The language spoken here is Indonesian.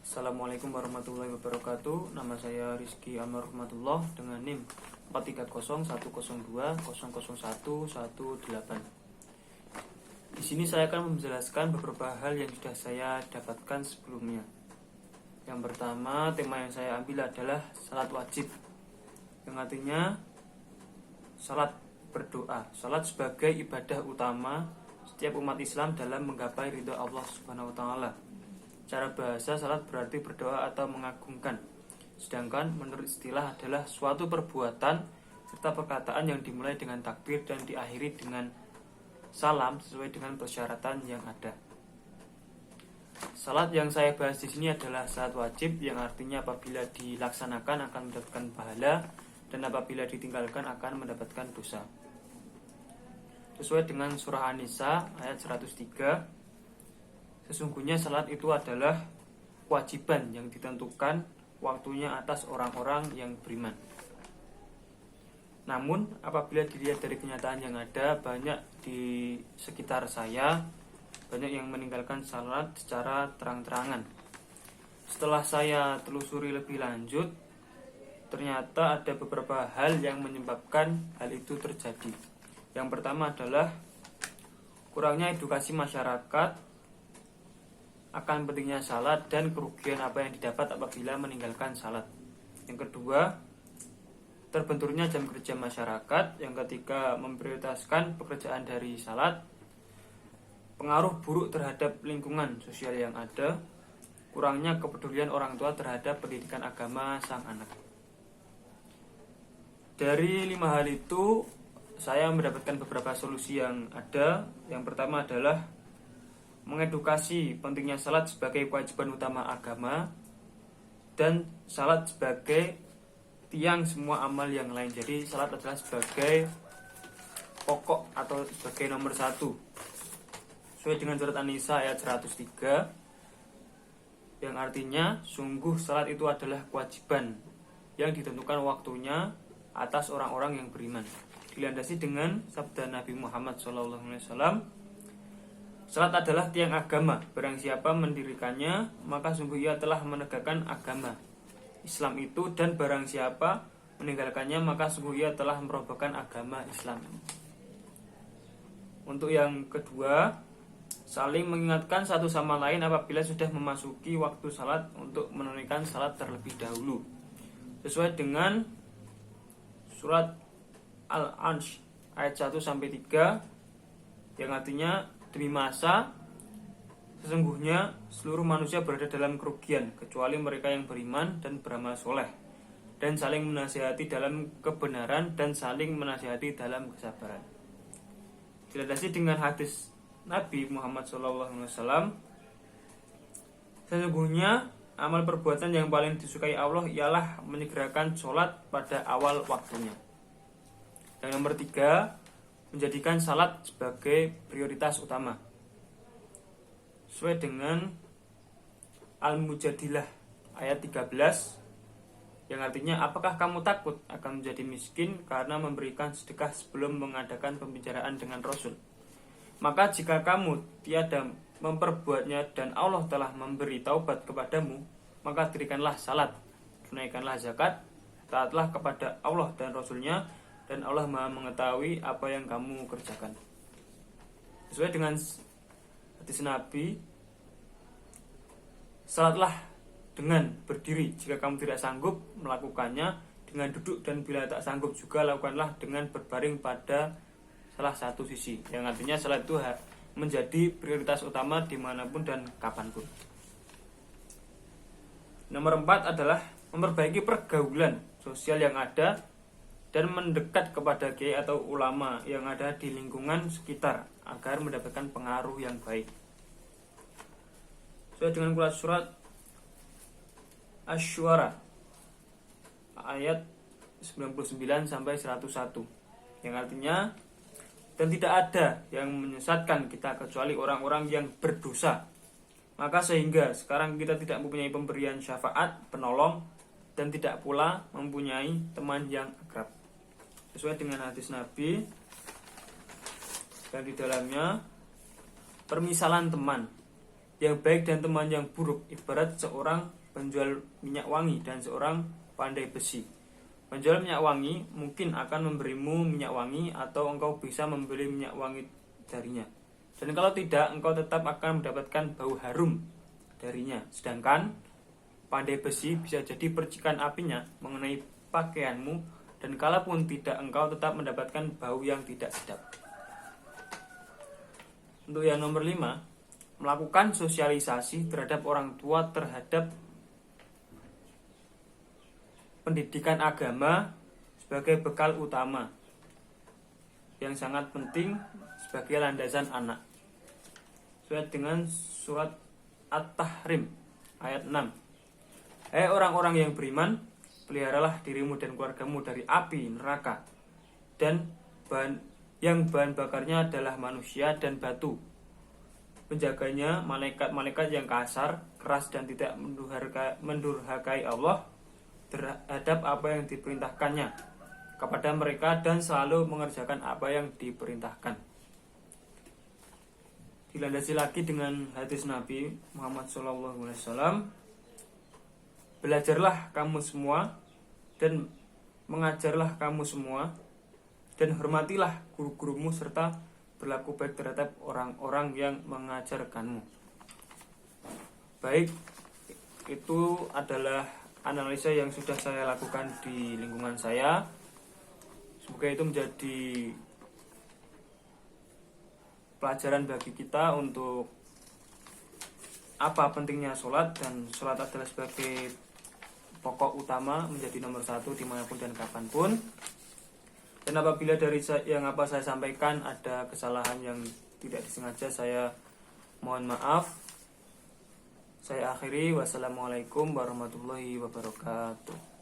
Assalamualaikum warahmatullahi wabarakatuh. Nama saya Rizky Amar Rahmatullah dengan NIM 43010010118. Di sini saya akan menjelaskan beberapa hal yang sudah saya dapatkan sebelumnya. Yang pertama, tema yang saya ambil adalah salat wajib, yang artinya salat berdoa. Salat sebagai ibadah utama setiap umat Islam dalam menggapai ridha Allah Subhanahu wa taala. Cara bahasa, salat berarti berdoa atau mengagungkan. Sedangkan menurut istilah adalah suatu perbuatan serta perkataan yang dimulai dengan takbir dan diakhiri dengan salam sesuai dengan persyaratan yang ada. Salat yang saya bahas di sini adalah salat wajib, yang artinya apabila dilaksanakan akan mendapatkan pahala dan apabila ditinggalkan akan mendapatkan dosa. Sesuai dengan surah An-Nisa ayat 103, sesungguhnya salat itu adalah kewajiban yang ditentukan waktunya atas orang-orang yang beriman. Namun apabila dilihat dari kenyataan yang ada, banyak di sekitar saya banyak yang meninggalkan salat secara terang-terangan. Setelah saya telusuri lebih lanjut, ternyata ada beberapa hal yang menyebabkan hal itu terjadi. Yang pertama adalah kurangnya edukasi masyarakat akan pentingnya salat dan kerugian apa yang didapat apabila meninggalkan salat. Yang kedua, terbenturnya jam kerja masyarakat. Yang ketiga, memprioritaskan pekerjaan dari salat. Pengaruh buruk terhadap lingkungan sosial yang ada. Kurangnya kepedulian orang tua terhadap pendidikan agama sang anak. Dari 5 hal itu, saya mendapatkan beberapa solusi yang ada. Yang pertama adalah mengedukasi pentingnya salat sebagai kewajiban utama agama dan salat sebagai tiang semua amal yang lain. Jadi salat adalah sebagai pokok atau sebagai nomor 1. Sesuai dengan surat An-Nisa ayat 103, yang artinya sungguh salat itu adalah kewajiban yang ditentukan waktunya atas orang-orang yang beriman. Dilandasi dengan sabda Nabi Muhammad SAW, salat adalah tiang agama. Barang siapa mendirikannya, maka sungguh ia telah menegakkan agama Islam itu, dan barang siapa meninggalkannya, maka sungguh ia telah merobohkan agama Islam. Untuk yang kedua, saling mengingatkan satu sama lain apabila sudah memasuki waktu salat untuk menunaikan salat terlebih dahulu. Sesuai dengan surat Al-Ansh ayat 1-3, yang artinya demi masa sesungguhnya seluruh manusia berada dalam kerugian kecuali mereka yang beriman dan beramal soleh, dan saling menasihati dalam kebenaran dan saling menasihati dalam kesabaran. Dilandasi dengan hadis Nabi Muhammad SAW, sesungguhnya amal perbuatan yang paling disukai Allah ialah menyegerakan sholat pada awal waktunya. Dan nomor 3, menjadikan salat sebagai prioritas utama. Sesuai dengan Al-Mujadilah ayat 13, yang artinya, apakah kamu takut akan menjadi miskin karena memberikan sedekah sebelum mengadakan pembicaraan dengan Rasul? Maka jika kamu tiada memperbuatnya dan Allah telah memberi taubat kepadamu, maka dirikanlah salat, tunaikanlah zakat, taatlah kepada Allah dan Rasulnya, dan Allah Maha mengetahui apa yang kamu kerjakan. Sesuai dengan hadis Nabi, salatlah dengan berdiri jika kamu tidak sanggup melakukannya, dengan duduk, dan bila tak sanggup juga lakukanlah dengan berbaring pada salah satu sisi. Yang artinya salat itu menjadi prioritas utama dimanapun dan kapanpun. Nomor 4 adalah memperbaiki pergaulan sosial yang ada dan mendekat kepada kiai atau ulama yang ada di lingkungan sekitar agar mendapatkan pengaruh yang baik. Sesuai dengan surat Asy-Syu'ara ayat 99-101, yang artinya, dan tidak ada yang menyesatkan kita kecuali orang-orang yang berdosa. Maka sehingga sekarang kita tidak mempunyai pemberian syafaat, penolong, dan tidak pula mempunyai teman yang akrab. Sesuai dengan hadis Nabi, dan di dalamnya permisalan teman yang baik dan teman yang buruk ibarat seorang penjual minyak wangi dan seorang pandai besi. Penjual minyak wangi mungkin akan memberimu minyak wangi atau engkau bisa membeli minyak wangi darinya. Dan kalau tidak, engkau tetap akan mendapatkan bau harum darinya. Sedangkan pandai besi bisa jadi percikan apinya mengenai pakaianmu, dan kalaupun tidak, engkau tetap mendapatkan bau yang tidak sedap. Untuk yang nomor 5, melakukan sosialisasi terhadap orang tua terhadap pendidikan agama sebagai bekal utama yang sangat penting sebagai landasan anak. Sesuai dengan surat At-Tahrim ayat 6. Hai orang-orang yang beriman, peliharalah dirimu dan keluargamu dari api neraka, dan bahan bakarnya adalah manusia dan batu. Penjaganya malaikat-malaikat yang kasar, keras dan tidak mendurhakai Allah terhadap apa yang diperintahkannya kepada mereka, dan selalu mengerjakan apa yang diperintahkan. Dilandasi lagi dengan hadis Nabi Muhammad SAW, belajarlah kamu semua dan mengajarlah kamu semua, dan hormatilah guru-gurumu serta berlaku baik terhadap orang-orang yang mengajarkanmu. Baik, itu adalah analisa yang sudah saya lakukan di lingkungan saya. Semoga itu menjadi pelajaran bagi kita untuk apa pentingnya sholat, dan sholat adalah sebagai pokok utama, menjadi nomor 1 dimanapun dan kapanpun. Dan apabila dari yang apa saya sampaikan ada kesalahan yang tidak disengaja, saya mohon maaf. Saya akhiri, wassalamualaikum warahmatullahi wabarakatuh.